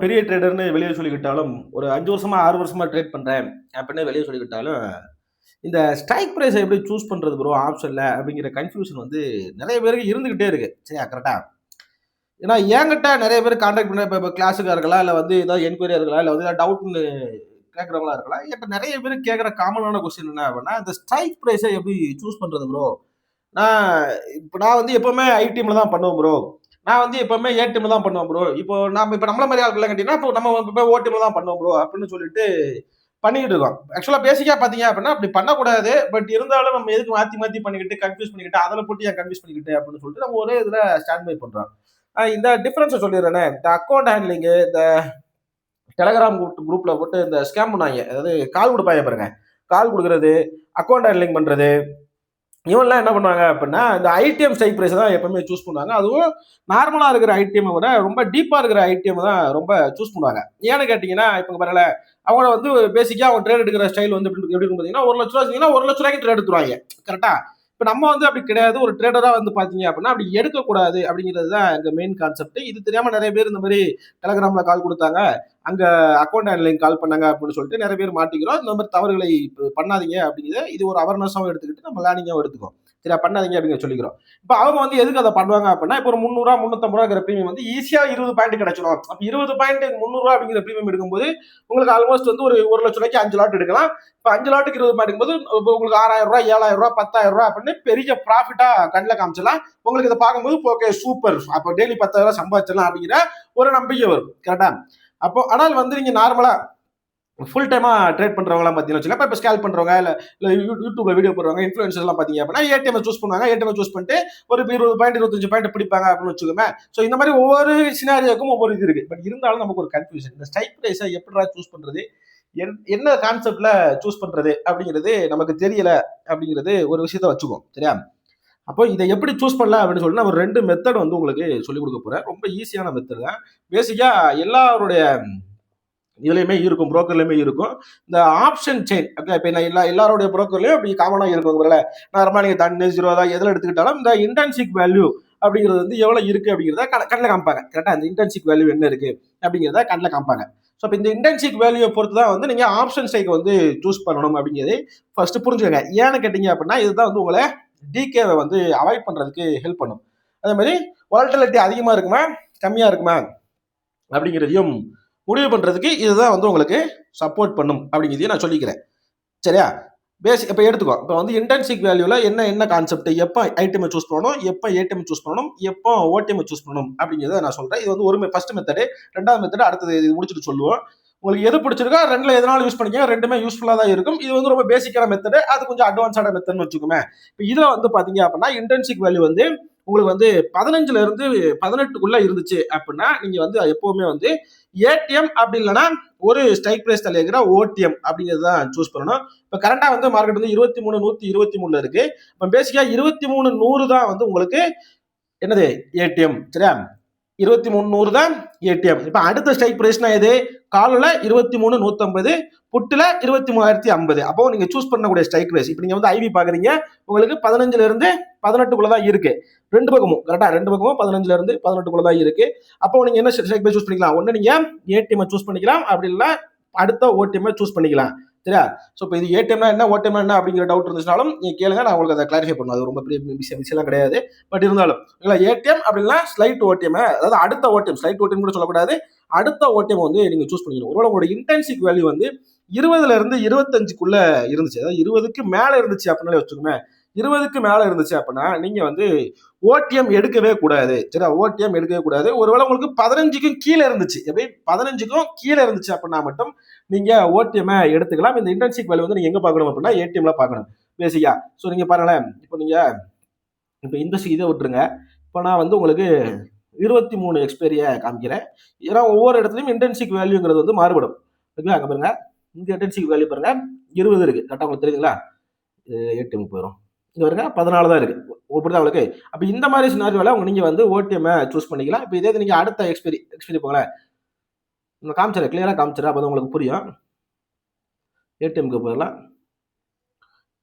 பெரிய ட்ரேடர்ன்னு வெளியே சொல்லிக்கிட்டாலும், ஒரு 5 வருஷமா, 6 வருஷமா ட்ரேட் பண்றேன் அப்படின்னு வெளிய சொல்லிக்கிட்டாலும், இந்த ஸ்ட்ரைக் பிரைஸ எப்படி சூஸ் பண்றது ப்ரோ ஆப்ஷன்ல அப்படிங்கிற கன்ஃப்யூஷன் வந்து நெறைய பேருக்கு இருந்துகிட்டே இருக்கு. சரியா? கரெக்ட்டா? ஏன்னா என்கிட்ட நெறைய பேர் கான்டாக்ட் பண்ண இப்ப கிளாஸுக்கா இருக்கலாம், இல்ல வந்து ஏதாவது என்குயரியா இருக்கலாம், இல்ல வந்து ஏதாவது டவுட்ன்னு கேட்கிறவங்களா இருக்கலாம். என்ட்ட நெறைய பேர் கேட்கிற காமனான கொஸ்டின் என்ன அப்படின்னா, இந்த ஸ்ட்ரைக் பிரைஸ எப்படி சூஸ் பண்றது ப்ரோ? நான் நான் வந்து எப்பவுமே ஐடிஎம்ல தான் பண்ணுவேன் ப்ரோ. நான் வந்து எப்பவுமே ஏடிஎம்ல தான் பண்ணுவேன் ப்ரோ. இப்ப நம்மள மாரி ஆட்கள் கேட்டீங்கன்னா, இப்போ நம்ம இப்ப ஓடிஎம்ல தான் பண்ணுவோம் ப்ரோ அப்படின்னு சொல்லிட்டு பண்ணிக்கிட்டு இருக்கோம். ஆக்சுவலா பேசிக்கா பார்த்தீங்க அப்படின்னா, அப்படி பண்ணக்கூடாது. பட் இருந்தாலும் நம்ம எதுக்கு மாத்தி மாத்தி பண்ணிக்கிட்டு, கன்ஃப்யூஸ் பண்ணிக்கிட்டு, அதில போட்டு ஏன் கன்ஃப்யூஸ் பண்ணிக்கிட்டு அப்படின்னு சொல்லிட்டு நம்ம ஒரே இதுல ஸ்டாண்ட் பை பண்றோம். இந்த டிஃபரன்ஸ சொல்லிடுறேனே. இந்த அக்கவுண்ட் ஹேண்ட்லிங் இந்த டெலகிராம் குரூப்ல போட்டு இந்த ஸ்கேம் பண்ணுவாய்ங்க. அதாவது கால் குடுப்பாய்ங்க பாருங்க. கால் குடுக்குறது, அக்கவுண்ட் ஹேண்ட்லிங் பண்றது, இவன்லாம் என்ன பண்ணுவாங்க அப்படின்னா, இந்த ஐடிஎம் ஸ்ட்ரைக் பிரைஸ் தான் எப்பவுமே சூஸ் பண்ணுவாங்க. அதுவும் நார்மலா இருக்கிற ஐடிஎம் விட ரொம்ப டீப்பா இருக்கிற ஐடிஎம் தான் ரொம்ப சூஸ் பண்ணுவாங்க. ஏன்னு கேட்டீங்கன்னா, இப்ப பாருங்களேன், அவங்க வந்து பேசிக்கா அவங்க ட்ரேட் எடுக்கிற ஸ்டைல் வந்து எப்படி எப்படி இருக்கும் பார்த்தீங்கன்னா, ரூ. 1,00,000 வச்சீங்கன்னா, ரூ. 1,00,000க்கு ட்ரேட் எடுத்துருவாய்ங்க. கரெக்ட்டா? இப்ப நம்ம வந்து அப்படி கிடையாது. ஒரு ட்ரேடரா வந்து பார்த்தீங்க அப்படின்னா, அப்படி எடுக்கக்கூடாது அப்படிங்கிறது தான் எங்க மெயின் கான்செப்ட். இது தெரியாம நெறைய பேர் இந்த மாரி டெலகிராம்ல கால் குடுத்தாங்க. அங்க அக்கவுண்ட் ஹேண்ட்லிங் கால் பண்ணாங்க அப்படின்னு சொல்லிட்டு நெறைய பேர் மாட்டிக்கிறோம். இந்த மாரி தவறுகளை பண்ணாதீங்க அப்படிங்கிறத இது ஒரு அவேர்னஸாவும் எடுத்துக்கிட்டு நம்ம லேர்னிங்காவும் எடுத்துக்குவோம். சரியா? பண்ணாதீங்க அப்படின்னு சொல்லிக்கிறோம். இப்ப அவங்க வந்து எதுக்கு அத பண்ணுவாங்க அப்படின்னா, இப்ப ஒரு ரூ. 300 ரூ. 350 பிரீமியம் வந்து ஈஸியா 20 பாயிண்ட் கிடைச்சிரும். அப்ப 20 பாயிண்ட் ரூ. 300 அப்படிங்கிற பிரீமியம் எடுக்கும்போது, உங்களுக்கு ஆல்மோஸ்ட் வந்து ஒரு ₹1,00,000க்கு 5 லாட் எடுக்கலாம். இப்ப 5 லாட்டுக்கு 20 பாயிண்ட் போது உங்களுக்கு ரூ. 6,000 ரூ. 7,000 ரூ. 10,000 அப்படின்னு பெரிய ப்ராஃபிட்டா கண்ல காமிச்சலாம். உங்களுக்கு இத பார்க்கும்போது ஓகே சூப்பர். அப்ப டெய்லி 10,000 சம்பாதிச்சிடலாம் அப்படிங்கிற ஒரு நம்பிக்கை வரும். கரெக்ட்டா? அப்போ ஆனால் வந்து நீங்க நார்மலா ஃபுல் டைமா ட்ரேட் பண்றவங்கலாம் பார்த்தீங்கன்னு வச்சுக்கோங்க. இப்ப ஸ்கேல் பண்றவங்க, இல்ல யூடியூப்ல வீடியோ போடுறவங்க, இன்ஃப்ளூயன்சர்லாம் பார்த்தீங்க அப்படின்னா, ஏடிஎம் சூஸ் பண்ணுவாங்க. ஏடிஎம் சூஸ் பண்ணிட்டு ஒரு 20 பாயிண்ட், 25 பாயிண்ட் பிடிப்பாங்க அப்படின்னு வச்சுக்கோங்க. ஸோ இந்த மாதிரி ஒவ்வொரு சினாரியோக்கும் ஒவ்வொரு இது இருக்கு. பட் இருந்தாலும் நமக்கு ஒரு கன்ஃபியூஷன். இந்த ஸ்ட்ரைக் பிரைஸ எப்படிடா சூஸ் பண்றது? என்ன கான்செப்ட்ல சூஸ் பண்றது? அப்படிங்கிறது நமக்கு தெரியல அப்படிங்கிறது ஒரு விஷயத்த வச்சுக்குவோம். சரியா? அப்போ இத எப்படி சூஸ் பண்ணலாம் அப்படின்னு சொல்லிட்டு நான் ஒரு 2 மெத்தட் வந்து உங்களுக்கு சொல்லிக் குடுக்க போறேன். ரொம்ப ஈஸியான மெத்தட் தான். பேசிக்கா எல்லாருடைய இதுலயுமே இருக்கும். புரோக்கர்லயுமே இருக்கும். இந்த ஆப்ஷன் செயின் இப்ப எல்லாருடைய புரோக்கர்லயும் அப்படி காமனா இருக்கும். நார்மலா நீங்க தன்னு, ஜீரோதா எதுல எடுத்துக்கிட்டாலும் இந்த இன்டர்ன்ஷிப் வேல்யூ அப்படிங்கிறது வந்து எவ்வளவு இருக்கு அப்படிங்கிறத கண்ணுல காமிப்பாங்க. கரெக்டா? இந்த இன்டர்ன்ஷிப் வேல்யூ என்ன இருக்கு அப்படிங்கிறத கண்ணுல காமிப்பாங்க. ஸோ இப்போ இந்த இன்டர்ன்ஷிப் வேல்யூ பொறுத்து தான் வந்து நீங்க ஆப்ஷன் ஸ்ட்ரைக் வந்து சூஸ் பண்ணணும் அப்படிங்கிறதை ஃபர்ஸ்ட் புரிஞ்சுக்கங்க. ஏன்னு கேட்டீங்க அப்படின்னா இதுதான் வந்து உங்களை டிகேவை வந்து அவாய்ட் பண்றதுக்கு ஹெல்ப் பண்ணும். அதே மாதிரி வாலட்டிலிட்டி அதிகமா இருக்குமா, கம்மியா இருக்குமா அப்படிங்கிறதையும் முடிவு பண்றதுக்கு இதுதான் வந்து உங்களுக்கு சப்போர்ட் பண்ணும் அப்படிங்கிறதையும் நான் சொல்லிக்கிறேன். சரியா? பேசிக் இப்ப எடுத்துக்கோ. இப்ப வந்து இன்டர்ன்ஷிப் வேல்யூல என்ன என்ன கான்செப்ட், எப்ப ஐட்டம் சூஸ் பண்ணணும், எப்ப ஏடிஎம் சூஸ் பண்ணணும், எப்போ ஓடிஎம் சூஸ் பண்ணணும் அப்படிங்கிறத நான் சொல்றேன். இது வந்து ஒரு ஃபர்ஸ்ட் மெத்தட். ரெண்டாவது மெத்தட் அடுத்தது இது முடிச்சுட்டு சொல்லுவோம். உங்களுக்கு எது பிடிச்சிருக்கோ ரெண்டுல எதனாலும் யூஸ் பண்ணிக்கங்க. ரெண்டுமே யூஸ்ஃபுல்லா தான் இருக்கும். இது வந்து ரொம்ப பேசிக்கான மெத்தட். அது கொஞ்சம் அட்வான்ஸான மெத்தட்னு வச்சுக்கோமே. இப்ப இதுல வந்து பாத்தீங்க அப்படின்னா இன்டர்ன்ஷிப் வேல்யூ வந்து உங்களுக்கு வந்து 15ல இருந்து 18க்குள்ள இருந்துச்சு அப்படின்னா நீங்க வந்து எப்பவுமே வந்து ஏடிஎம் அப்படி இல்லைன்னா ஒரு ஸ்ட்ரைக் பிரைஸ் தள்ளி இருக்கிற ஓடிஎம் அப்படிங்கிறது தான் சூஸ் பண்ணணும். இப்போ கரண்டா வந்து மார்க்கெட் வந்து 23,123 இருக்கு. இப்போ பேசிக்கா 23,100 தான் வந்து உங்களுக்கு என்னது ஏடிஎம். சரியா? 23,100 தான் ஏடிஎம். இப்ப அடுத்த ஸ்ட்ரைக் பிரைஸ்னா எது? கால்ல 23,150, புட்டுல 23,050. அப்போ நீங்க சூஸ் பண்ணக்கூடிய ஸ்ட்ரைக் பிரைஸ். இப்ப நீங்க வந்து ஐவி பாக்குறீங்க. உங்களுக்கு 15ல இருந்து 18க்குள்ள தான் இருக்கு. ரெண்டு பக்கமும் கரெக்டா? ரெண்டு பக்கமும் 15ல இருந்து 18க்குள்ள தான் இருக்கு. அப்போ நீங்க என்ன ஸ்ட்ரைக் பிரைஸ் சூஸ் பண்ணிக்கலாம்? ஒண்ணு நீங்க ஏடிஎம் சூஸ் பண்ணிக்கலாம். அப்படி இல்ல அடுத்த ஓடிஎம் சூஸ் பண்ணிக்கலாம். சரியா? சோ இப்போ இது ஏடிஎம்னா என்ன, ஓடிஎம்னா என்ன அப்படிங்கிற டவுட் இருந்துச்சுனாலும் நீங்க கேளுங்க. நான் உங்களுக்கு அதை கிளாரிஃபை பண்ணுவேன். அது ரொம்ப பெரிய விஷயம் கிடையாது. பட் இருந்தாலும் ஏடிஎம் அப்படின்னா ஸ்லைட் ஓடிஎம், அதாவது அடுத்த ஓடிஎம், ஸ்லைட் ஓடிஎம் கூட சொல்லக்கூடாது. அடுத்த ஓடிஎம் வந்து நீங்க சூஸ் பண்ணிக்கணும். ஒருவேளை உங்களோட இன்டென்சிக் வேல்யூ வந்து 20ல இருந்து 25க்குள்ள இருந்துச்சு, அதாவது 20க்கு மேல இருந்துச்சு அப்படின்னாலே வச்சுக்கோங்க. 20க்கு மேல இருந்துச்சு அப்படின்னா நீங்க வந்து ஓடிஎம் எடுக்கவே கூடாது. சரியா? ஓடிஎம் எடுக்கவே கூடாது. ஒருவேளை உங்களுக்கு 15க்கும் கீழே இருந்துச்சு, எப்படி 15க்கும் கீழே இருந்துச்சு அப்படின்னா மட்டும் நீங்க ஓடிஎம் எடுத்துக்கலாம். இந்த இன்டர்ன்ஷிப் வேல்யூ வந்து நீங்க எங்க பார்க்கணும் அப்படின்னா ஏடிஎம்ல பார்க்கணும் பேசிக்கா. ஸோ நீங்க பாருங்களேன், இப்போ நீங்க இப்போ இந்த இதை விட்டுருங்க. இப்போ நான் வந்து உங்களுக்கு 23 எக்ஸ்பைரிய காமிக்கிறேன். ஏன்னா ஒவ்வொரு இடத்துலையும் இன்டர்ன்ஷிப் வேல்யூங்கிறது வந்து மாறுபடும். ஓகேங்களா? அங்கே பாருங்க, இந்த இன்டர்ன்ஷிப் வேல்யூ பாருங்க 20 இருக்கு. கரெக்டாக உங்களுக்கு தெரியுதுங்களா? ஏடிஎம் போயிடும். இங்க பாருங்க 14 தான் இருக்கு. புரியுதா உங்களுக்கு? அப்ப இந்த மாதிரி சினாரியோல நீங்க வந்து ஓடிஎம் சூஸ் பண்ணிக்கலாம். இப்போ இதே நீங்க அடுத்த எக்ஸ்பைரி போங்களேன். நான் காமிச்சிடறேன், கிளியரா காமிச்சிடறேன். அப்போ உங்களுக்கு புரியும். ஏடிஎம்க்கு போயிடலாம்.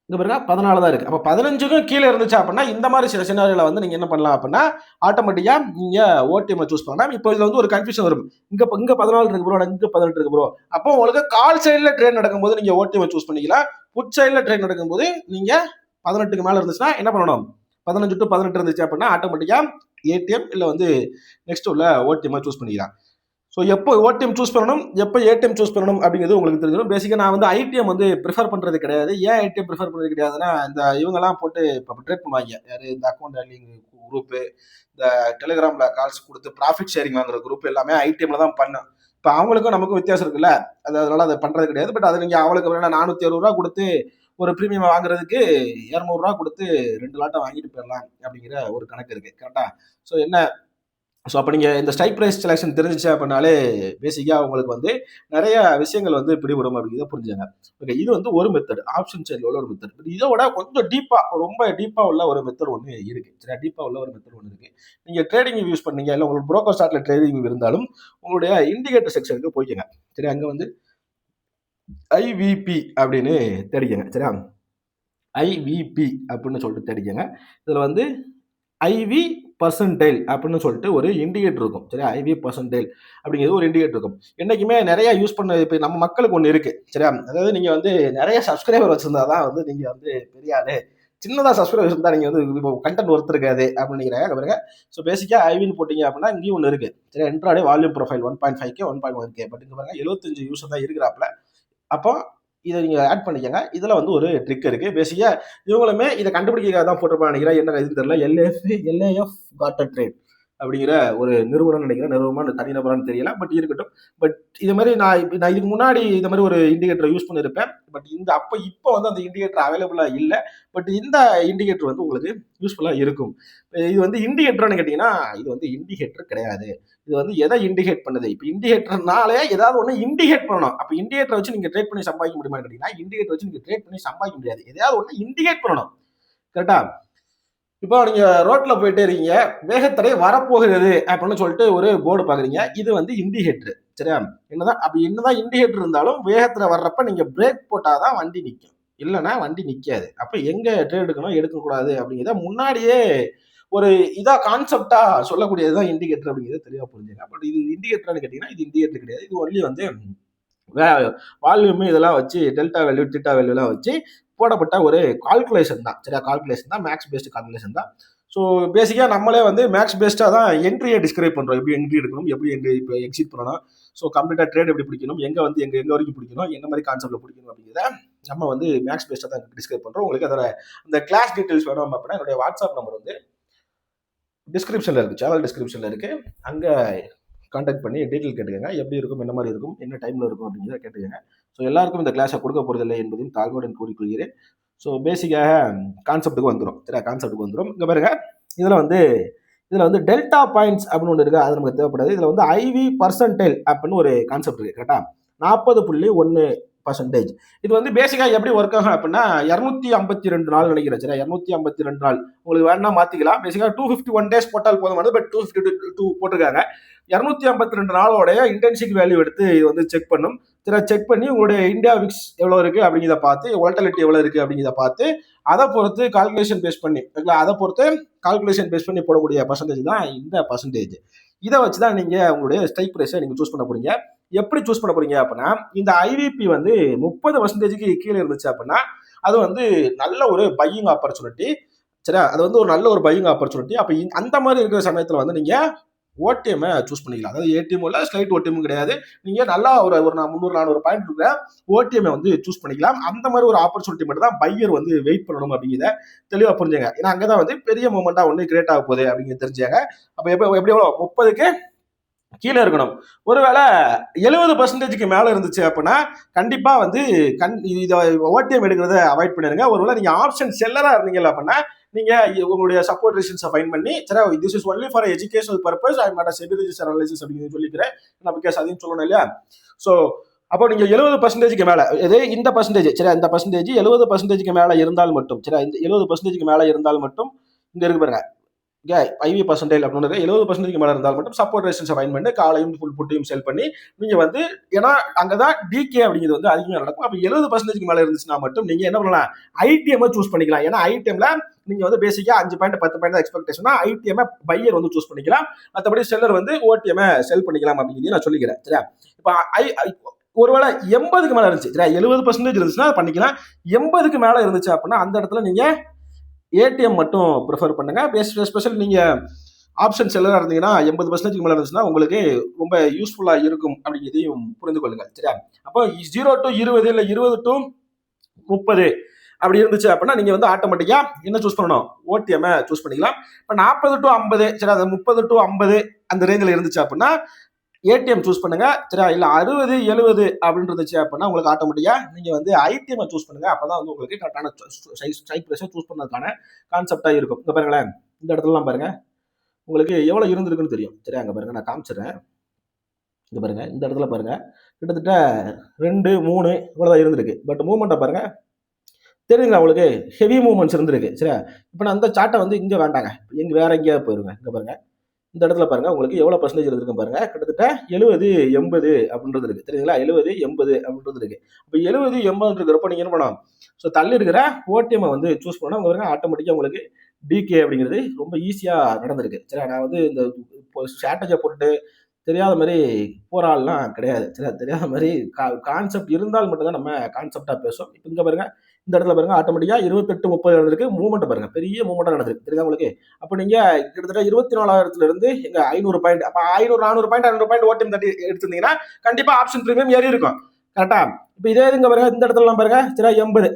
இங்க பாருங்க 14 தான் இருக்கு. அப்ப 15க்கும் கீழ இருந்துச்சு அப்படின்னா, இந்த மாரி சில சினாரியோல வந்து நீங்க என்ன பண்ணலாம் அப்படின்னா, ஆட்டோமேட்டிக்கா நீங்க ஓடிஎம் சூஸ் பண்ணலாம். இப்போ இதுல வந்து ஒரு கன்ஃப்யூஷன் வரும். இங்க 14 இருக்கு ப்ரோ, இங்க 18 இருக்கு ப்ரோ. அப்போ உங்களுக்கு கால் சைடுல ட்ரேட் நடக்கும்போது நீங்க ஓடிஎம் சூஸ் பண்ணிக்கலாம். புட் சைடுல ட்ரேட் நடக்கும்போது நீங்க 18க்கு மேல இருந்துச்சுன்னா என்ன பண்ணணும்? 15 டு 18 இருந்துச்சு அப்படின்னா ஆட்டோமேட்டிக்கா ஏடிஎம் இல்ல வந்து நெக்ஸ்ட் உள்ள ஓடிஎம் சூஸ் பண்ணிக்கலாம். ஸோ எப்போ ஓடிஎம் சூஸ் பண்ணணும், எப்போ ஏடிஎம் சூஸ் பண்ணணும் அப்படிங்கிறது உங்களுக்கு தெரிஞ்சிடும். பேசிக்காக நான் வந்து ஐடிஎம் வந்து ப்ரிஃபர் பண்ணுறது கிடையாது. ஏன் ஐடிஎம் ப்ரிஃபர் பண்ணுறது கிடையாதுன்னா, இந்த இவங்கெல்லாம் போட்டு இப்போ ட்ரேட் பண்ணுவாங்க. யார் இந்த அக்கௌண்ட் ஹேண்ட்லிங் குரூப்பு, இந்த டெலிகிராமில் கால்ஸ் கொடுத்து ப்ராஃபிட் ஷேரிங் வாங்குற குரூப் எல்லாமே ஐடிஎம்ல தான் பண்ணும். இப்போ அவங்களுக்கும் நமக்கும் வித்தியாசம் இருக்குல்ல, அதனால அதை பண்ணுறது கிடையாது. பட் அதை நீங்கள் அவளுக்கு வேணா 460 கொடுத்து ஒரு ப்ரீமியம் வாங்குறதுக்கு 200 கொடுத்து 2 லாட்டை வாங்கிட்டு போயிடலாம் அப்படிங்கிற ஒரு கணக்கு இருக்கு. கரெக்டா? ஸோ என்ன, ஸோ அப்போ நீங்கள் இந்த ஸ்ட்ரைக் ப்ரைஸ் செலெக்ஷன் தெரிஞ்சிச்சு அப்படின்னாலே பேசிக்காக உங்களுக்கு வந்து நிறைய விஷயங்கள் வந்து பிடிபடும் அப்படிங்கிறத புரிஞ்சுங்க. ஓகே, இது வந்து ஒரு மெத்தட், ஆப்ஷன் சைடில் உள்ள ஒரு மெத்தட். பட் இதோட கொஞ்சம் டீப்பாக, ரொம்ப டீப்பாக உள்ள ஒரு மெத்தட் ஒன்று இருக்கு. சரி, டீப்பாக உள்ள ஒரு மெத்தட் ஒன்று இருக்கு. நீங்கள் ட்ரேடிங் யூஸ் பண்ணீங்க, இல்லை உங்களுக்கு ப்ரோக்கர் ஸ்டார்ட்ல ட்ரேடிங் இருந்தாலும் உங்களுடைய இண்டிகேட்டர் செக்ஷனுக்கு போய்க்கங்க. சரி, அங்கே வந்து ஐவிபி அப்படின்னு தேடிக்கங்க. சரியா, ஐவிபி அப்படின்னு சொல்லிட்டு தேடிக்கங்க. இதில் வந்து ஐவி பர்சன்டைல் அப்படின்னு சொல்லிட்டு ஒரு இண்டிகேட்டர் இருக்கும். சரியா, ஐவி பர்சன்டைல் அப்படிங்கிறது ஒரு இண்டிகேட்டர் இருக்கும். என்னைக்குமே நிறைய யூஸ் பண்ண இப்போ நம்ம மக்களுக்கு ஒன்று இருக்கு. சரியா, அதாவது நீங்க வந்து நிறைய சப்ஸ்கிரைபர் வச்சிருந்தா தான் வந்து நீங்க வந்து பெரிய ஆளு. சின்னதா சப்ஸ்கிரைபர் இருந்தா நீங்க வந்து இப்போ கண்டென்ட் ஒர்த் இருக்காது அப்படின்னு நினைக்கிறேன் பாருங்க. ஸோ பேசிக்கா ஐவின்னு போட்டீங்க அப்படின்னா இங்கேயும் ஒன்று இருக்கு. சரியா, intraday volume profile 1.5K 1.1K. But இங்க பாருங்க 75 யூசர் தான் இருக்கிறாப்ல. அப்போ இதை நீங்க ஆட் பண்ணிக்கங்க. இதுல வந்து ஒரு ட்ரிக் இருக்கு. பேசிக்கா இவங்களுமே இதை கண்டுபிடிக்கிறதா தான் போட்டிருப்பாங்க நினைக்கிறேன். என்ன இதுன்னு தெரியல. எல்ஏஎஃப் காட் ட்ரேட் அப்படிங்கிற ஒரு நிறுவனம் நினைக்கிறேன். நிறுவனமா தனிநபரான்னு தெரியல. பட் இருக்கட்டும். பட் இது மாதிரி நான் இதுக்கு முன்னாடி இந்த மாதிரி ஒரு இண்டிகேட்டர் யூஸ் பண்ணியிருப்பேன். பட் இந்த இப்போ வந்து அந்த இண்டிகேட்டர் அவைலபிளா இல்லை. பட் இந்த இண்டிகேட்டர் வந்து உங்களுக்கு யூஸ்ஃபுல்லா இருக்கும். இது வந்து இண்டிகேட்டர்னு கேட்டீங்கன்னா இது வந்து இண்டிகேட்டர் கிடையாது. இது வந்து எதை இண்டிகேட் பண்ணுது? இப்போ இண்டிகேட்டர்னாலே ஏதாவது ஒன்று இண்டிகேட் பண்ணணும். அப்போ இண்டிகேட்டர் வச்சு நீங்க ட்ரேட் பண்ணி சம்பாதிக்க முடியுமா கேட்டீங்கன்னா இண்டிகேட்டர் வச்சு நீங்க ட்ரேட் பண்ணி சம்பாதிக்க முடியாது. எதையாவது ஒன்று இண்டிகேட் பண்ணணும். கரெக்டா? இப்போ நீங்க ரோட்ல போயிட்டே இருக்கீங்க, வேகத்தடை வரப்போகிறது அப்படின்னு சொல்லிட்டு ஒரு போர்டு பாக்குறீங்க. இது வந்து இண்டிகேட்டர். சரியா, என்னதான் இண்டிகேட்டர் இருந்தாலும் வேகத்துல வர்றப்ப நீங்க பிரேக் போட்டாதான் வண்டி நிற்கும். இல்லைன்னா வண்டி நிக்காது. அப்ப எங்க ட்ரேட் எடுக்கணும் எடுக்கக்கூடாது அப்படிங்கிறத முன்னாடியே ஒரு இதா கான்செப்டா சொல்லக்கூடியதுதான் இண்டிகேட்டர் அப்படிங்கிறத தெளிவா புரிஞ்சுங்க. பட் இது இண்டிகேட்டர்னு கேட்டீங்கன்னா இது இண்டிகேட்டர் கிடையாது. இது ஒன்லி வந்து வால்யூம் இதெல்லாம் வச்சு டெல்டா வேல்யூ தீட்டா வேல்யூ எல்லாம் வச்சு போடப்பட்ட ஒரு கால்குலேஷன் தான். சரியா, கால்குலேஷன் தான், மேக்ஸ் பேஸ்டு கால்குலேஷன் தான். ஸோ பேசிக்காக நம்மளே வந்து மேக்ஸ் பேஸ்டாக தான் என்ட்ரியை டிஸ்கிரைப் பண்ணுறோம். எப்படி என்ட்ரி எடுக்கணும், எப்படி என்ட்ரி இப்போ எக்ஸிட் பண்ணணும், ஸோ கம்ப்ளீட்டாக ட்ரேட் எப்படி பிடிக்கணும், எங்கே வந்து எங்கே வரைக்கும் பிடிக்கணும், என்ன மாதிரி கான்செப்ட்டில் பிடிக்கணும் அப்படிங்கிறத நம்ம வந்து மேக்ஸ் பேஸ்டாக தான் டிஸ்கிரைப் பண்ணுறோம். உங்களுக்கு அதோட அந்த கிளாஸ் டீட்டெயில்ஸ் வேணும் அப்படின்னா என்னுடைய வாட்ஸ்அப் நம்பர் வந்து டிஸ்கிரிப்ஷனில் இருக்குது, சேனல் டிஸ்கிரிப்ஷனில் இருக்குது. அங்கே கான்டாக்ட் பண்ணி டீட்டெயில் கேட்டுக்கங்க. எப்படி இருக்கும், என்ன மாதிரி இருக்கும், என்ன டைமில் இருக்கும் அப்படிங்கிறத கேட்டுக்கங்க. ஸோ எல்லாருக்கும் இந்த கிளாஸை கொடுக்க போகிறதில்லை என்பதையும் தாழ்மையுடன் கூறிக்கொள்கிறேன். ஸோ பேசிக்காக கான்செப்ட்டுக்கு வந்துடும். சரியா, கான்செப்ட்டுக்கு வந்துடும். இங்கே பாருங்க, இதில் வந்து டெல்டா பாயிண்ட்ஸ் அப்படின்னு ஒன்று இருக்குது. அது நமக்கு தேவைப்படாது. இதில் வந்து ஐவி பர்சன்டைல் அப்படின்னு ஒரு கான்செப்ட் இருக்குது. கரெக்டாக 40.1%. இது வந்து பேசிக்காக எப்படி ஒர்க் ஆகும் அப்படின்னா 252 நாள் நினைக்கிறேன். சரியா, 252 நாள் உங்களுக்கு வேணா மாற்றிக்கலாம். பேசிக்காக 251 டேஸ் போட்டால் போதுமானது. பட் 252 போட்டிருக்காங்க. 252 நாளோடைய இன்டென்சிக் வேல்யூ எடுத்து இது வந்து செக் பண்ணும். சரி, செக் பண்ணி உங்களுடைய இந்தியா விக்ஸ் எவ்வளோ இருக்குது அப்படிங்கிறத பார்த்து, வாலட்டிலிட்டி எவ்வளோ இருக்குது அப்படிங்கிறத பார்த்து அதை பொறுத்து கால்குலேஷன் பேஸ் பண்ணி அதை பொறுத்து கால்குலேஷன் பேஸ் பண்ணி போடக்கூடிய பர்சன்டேஜ் தான் இந்த பர்சன்டேஜ். இதை வச்சு தான் நீங்கள் உங்களுடைய ஸ்ட்ரைக் ப்ரைஸை நீங்கள் சூஸ் பண்ண போறீங்க. எப்படி சூஸ் பண்ண போறீங்க அப்படின்னா, இந்த ஐவிபி வந்து 30% கீழே இருந்துச்சு அப்படின்னா அது வந்து நல்ல ஒரு பையிங் ஆப்பர்ச்சுனிட்டி. சரியா, அது வந்து ஒரு நல்ல ஒரு பையிங் ஆப்பர்ச்சுனிட்டி. அப்போ அந்த மாதிரி இருக்கிற சமயத்தில் வந்து நீங்கள் ஓடிஎம் சூஸ் பண்ணிக்கலாம். அதாவது ஏடிஎம் இல்லை, ஸ்லைட் ஓடிஎம் கிடையாது. நீங்க நல்லா ஒரு 300-400 பாயிண்ட் இருக்கிற ஓடிஎம் வந்து சூஸ் பண்ணிக்கலாம். அந்த மாதிரி ஒரு ஆப்பர்ச்சுனிட்டி மட்டும் தான் பையர் வந்து வெயிட் பண்ணணும் அப்படிங்கிறத தெளிவா புரிஞ்சுங்க. ஏன்னா அங்கதான் வந்து பெரிய மூமெண்டா ஒன்று கிரியேட் ஆக போகுது அப்படிங்கிறது தெரிஞ்சாங்க. அப்ப எப்படி எவ்வளோ 30க்கு கீழே இருக்கணும். ஒருவேளை 70%க்கு மேல இருந்துச்சு அப்படின்னா கண்டிப்பா வந்து இதை ஓடிஎம் எடுக்கிறத அவாய்ட் பண்ணிருங்க. ஒருவேளை நீங்க ஆப்ஷன் செல்லரா இருந்தீங்க அப்படின்னா நீங்க உங்களுடைய சப்போர்ட் ரெசிஸ்டன்ஸை ஃபைண்ட் பண்ணி, சரி this is only for educational purpose, I not SEBI register analysis அப்படின்னு சொல்லிக்கிறேன். நான் பிகாஸ் அதையும் சொல்லணும் இல்லையா. ஸோ அப்போ நீங்க 70%க்கு மேல இந்த பர்சன்டேஜ், சரி இந்த பர்சன்டேஜ் 70%க்கு மேல இருந்தால் மட்டும், சரி இந்த 70%க்கு மேல இருந்தால் மட்டும் இங்க இருக்கு பாருங்க, ஐவி பர்சன்டேஜ் அப்படின்னு 70% மேல இருந்தால் மட்டும் சப்போர்ட் ரெசிஸ்டன்ஸை ஃபைண்ட் பண்ணி காலையும் ஃபுல் புட்டையும் செல் பண்ணி நீங்க வந்து, ஏன்னா அங்கதான் டிகே அப்படிங்கிறது வந்து அதிகமாக நடக்கும். அப்ப 70% மேல இருந்துச்சுன்னா மட்டும் நீங்க என்ன பண்ணலாம், ஐடிஎம் சூஸ் பண்ணிக்கலாம். ஏன்னா ஐடிஎம்ல நீங்க வந்து பேசிக்கா 5 point 10 point expectation item buyer வந்து சூஸ் பண்ணிக்கலாம். மற்றபடி செல்லர் வந்து ஓடிஎம் செல் பண்ணிக்கலாம் அப்படிங்கிறதையும் நான் சொல்லிக்கிறேன். சரியா? இப்ப ஒருவேளை 80க்கு மேல இருந்துச்சு, 70% இருந்துச்சுன்னா பண்ணிக்கலாம். 80க்கு மேல இருந்துச்சு அப்படின்னா அந்த இடத்துல நீங்க ஏடிஎம் மட்டும் ப்ரிஃபர் பண்ணுங்க. ஸ்பெஷல் நீங்க ஆப்ஷன் செல்லரா இருந்தீங்கன்னா 80% மேல இருந்துச்சுன்னா உங்களுக்கு ரொம்ப யூஸ்ஃபுல்லா இருக்கும் அப்படிங்கிறதையும் புரிந்து கொள்ளுங்கள். சரியா? அப்போ 0 to 20 இல்ல 20 to 30 அப்படி இருந்துச்சு அப்படின்னா நீங்க வந்து ஆட்டோமேட்டிக்கா என்ன சூஸ் பண்ணணும், ஓடிஎம் சூஸ் பண்ணிக்கலாம். இப்போ 40 to 50 சரி, அது 30 to 50 அந்த ரேஞ்சில் இருந்துச்சு அப்படின்னா ஏடிஎம் சூஸ் பண்ணுங்க. சரியா? இல்ல 60 70 அப்படின்னு இருந்துச்சு அப்படின்னா உங்களுக்கு ஆட்டோமேட்டிக்கா நீங்க வந்து ஐடிஎம் சூஸ் பண்ணுங்க. அப்பதான் வந்து உங்களுக்கு கரெக்டான ஸ்ட்ரைக் பிரைஸை சூஸ் பண்ணதுக்கான கான்செப்டா இருக்கும். இந்த பாருங்களேன், இந்த இடத்துலலாம் பாருங்க உங்களுக்கு எவ்வளவு இருந்திருக்குன்னு தெரியும். சரியா? அங்க பாருங்க, நான் காமிச்சிடுறேன். இங்க பாருங்க, இந்த இடத்துல பாருங்க கிட்டத்தட்ட 2 3 இவ்வளவுதான் இருந்திருக்கு. பட் மூவ்மெண்ட்டை பாருங்க தெரியுங்களா உங்களுக்கு, ஹெவி மூவ்மெண்ட்ஸ் இருந்திருக்கு. சரியா? இப்போ நான் அந்த சார்ட்டை வந்து இங்க வேண்டாங்க, எங்க வேற எங்கேயாவது போயிருங்க. இங்க பாருங்க, இந்த இடத்துல பாருங்க உங்களுக்கு எவ்வளவு பர்சன்டேஜ் இருக்கு பாருங்க, கிட்டத்தட்ட 70 80 அப்படின்றது இருக்கு. தெரியுங்களா? 70 80 அப்படின்றது இருக்கு. இப்போ 70 80 இருக்கிறப்ப நீங்க என்ன பண்ணலாம், ஸோ தள்ளி இருக்கிற ஓடிஎம் வந்து சூஸ் பண்ணா உங்க பாருங்க ஆட்டோமேட்டிக்கா உங்களுக்கு டிகே அப்படிங்கிறது ரொம்ப ஈஸியா நடந்திருக்கு. சரியா? நான் வந்து இந்த ஸ்ட்ராட்டஜியை போட்டு தெரியாத மாதிரி போற ஆள்லாம் கிடையாது. சரியா? தெரியாத மாதிரி கான்செப்ட் இருந்தால் மட்டும் தான் நம்ம கான்செப்டா பேசுவோம். இப்போ இங்க பாருங்க, இந்த இடத்துல பாருங்க ஆட்டோமேட்டிக்கா 28 30 நடந்திருக்கு. மூவ்மெண்ட் பாருங்க, பெரிய மூவ்மெண்டா நடந்திருக்கு. தெரியுதா உங்களுக்கு? அப்ப நீங்க கிட்டத்தட்ட 24,000 இருந்து எங்க 500 பாயிண்ட், அப்ப 500 400 பாயிண்ட் 500 பாயிண்ட் ஓட்டியம் தட்டி எடுத்திருந்தீங்கன்னா கண்டிப்பா ஆப்ஷன் பிரீமியம் ஏறி இருக்கும். கரெக்டா? இப்ப இதே இங்க பாருங்க, இந்த இடத்துல பாருங்க, சரியா 80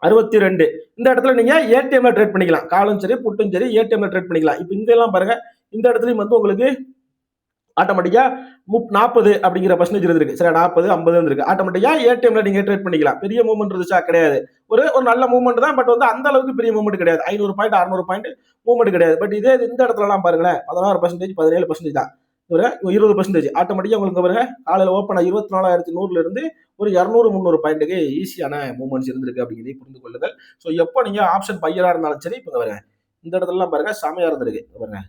62 இந்த இடத்துல நீங்க ஏடிஎம்ல ட்ரேட் பண்ணிக்கலாம். காலும் சரி புட்டும் சரி ஏடிஎம்ல ட்ரேட் பண்ணிக்கலாம். இப்போ இங்க எல்லாம் பாருங்க, இந்த இடத்துலயும் வந்து உங்களுக்கு ஆட்டோமேட்டிக்கா 40 அப்படிங்கிற பர்சன்டேஜ் இருந்திருக்கு. சரி, 40 50 இருந்திருக்கு. ஆட்டோமேட்டிக்கா ஏடிஎம்ல நீங்க ட்ரேட் பண்ணிக்கலாம். பெரிய மூவ்மெண்ட் இருந்துச்சா? கிடையாது. ஒரு ஒரு நல்ல மூவ்மெண்ட் தான். பட் வந்து அந்த அளவுக்கு பெரிய மூவ்மெண்ட் கிடையாது. 500 பாயிண்ட் 600 பாயிண்ட் மூவ்மெண்ட் கிடையாது. பட் இதே இந்த இடத்துல எல்லாம் பாருங்களேன், 16% 17% தான். ஒரு 20% ஆட்டோமேட்டிக்கா உங்களுக்கு பாருங்க, காலையில ஓப்பன் 24,100 இருந்து ஒரு 200 300 பாயிண்ட்டுக்கு ஈஸியான மூவ்மெண்ட்ஸ் இருந்திருக்கு அப்படிங்கிறதை புரிந்து கொள்ளுங்கள். ஸோ எப்போ நீங்க ஆப்ஷன் பையரா இருந்தாலும் சரி, இப்போ பாருங்க இந்த இடத்துல எல்லாம் பாருங்க செமையா இருந்திருக்கு. பாருங்க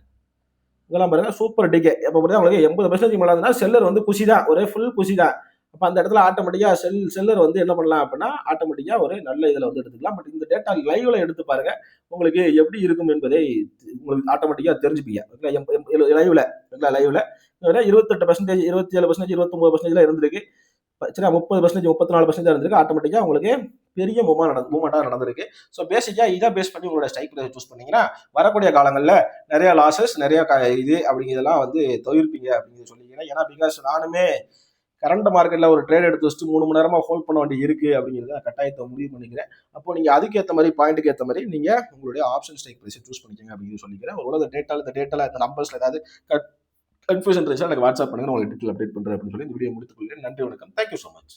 இதெல்லாம் பாருங்க சூப்பர் டிகே. எப்போ பார்த்தா உங்களுக்கு 80% மேல இருந்ததுன்னா செல்லர் வந்து குஷி தான், ஒரே ஃபுல் குஷி தான். அப்போ அந்த இடத்துல ஆட்டோமேட்டிக்கா செல்லர் வந்து என்ன பண்ணலாம் அப்படின்னா ஆட்டோமேட்டிக்கா ஒரு நல்ல இதில் வந்து எடுத்துக்கலாம். பட் இந்த டேட்டா லைவ்ல எடுத்து பாருங்க, உங்களுக்கு எப்படி இருக்கும் என்பதை உங்களுக்கு ஆட்டோமேட்டிக்கா தெரிஞ்சுப்பீங்க. லைவ்ல 28% 27% 29% இருந்திருக்கு. சரியா? 30% 34% இருந்திருக்கு. ஆட்டோமேட்டிக்கா உங்களுக்கு பெரிய மூவ்மெண்டா நடந்திருக்கு. ஸோ பேசிக்கா இதை பேஸ் பண்ணி உங்களோட ஸ்ட்ரைக் ப்ரைஸ் சூஸ் பண்ணீங்கன்னா வரக்கூடிய காலங்களில் நிறைய லாசஸ் நிறைய இது அப்படிங்கிறதெல்லாம் வந்து தவிர்ப்பீங்க அப்படின்னு சொல்லிக்கிறேன். ஏன்னா பிகாஸ் நானுமே கரண்ட் மார்க்கெட்ல ஒரு ட்ரேட் எடுத்து வச்சுட்டு 3 மணி நேரமா ஹோல்ட் பண்ண வேண்டி இருக்கு அப்படிங்கிறத கட்டாயத்தை முடிவு பண்ணிக்கிறேன். அப்போ நீங்க அதுக்கு ஏற்ற மாதிரி பாயிண்ட்டுக்கு ஏற்ற மாதிரி நீங்க உங்களுடைய ஆப்ஷன் ஸ்ட்ரைக் ப்ரைஸை சூஸ் பண்ணிக்கங்க அப்படின்னு சொல்லிக்கிறேன். ஒரு இந்த டேட்டால இந்த நம்பர்ஸ்ல ஏதாவது கன்ஃபியூஷன் இருந்துச்சுன்னா எனக்கு வாட்ஸ்அப் பண்ணுங்க, உங்களுக்கு டீட்டெயில் அப்டேட் பண்றேன் அப்படின்னு சொல்லி இந்த வீடியோ முடித்துக் கொள்கிறேன். நன்றி, வணக்கம். Thank you so much.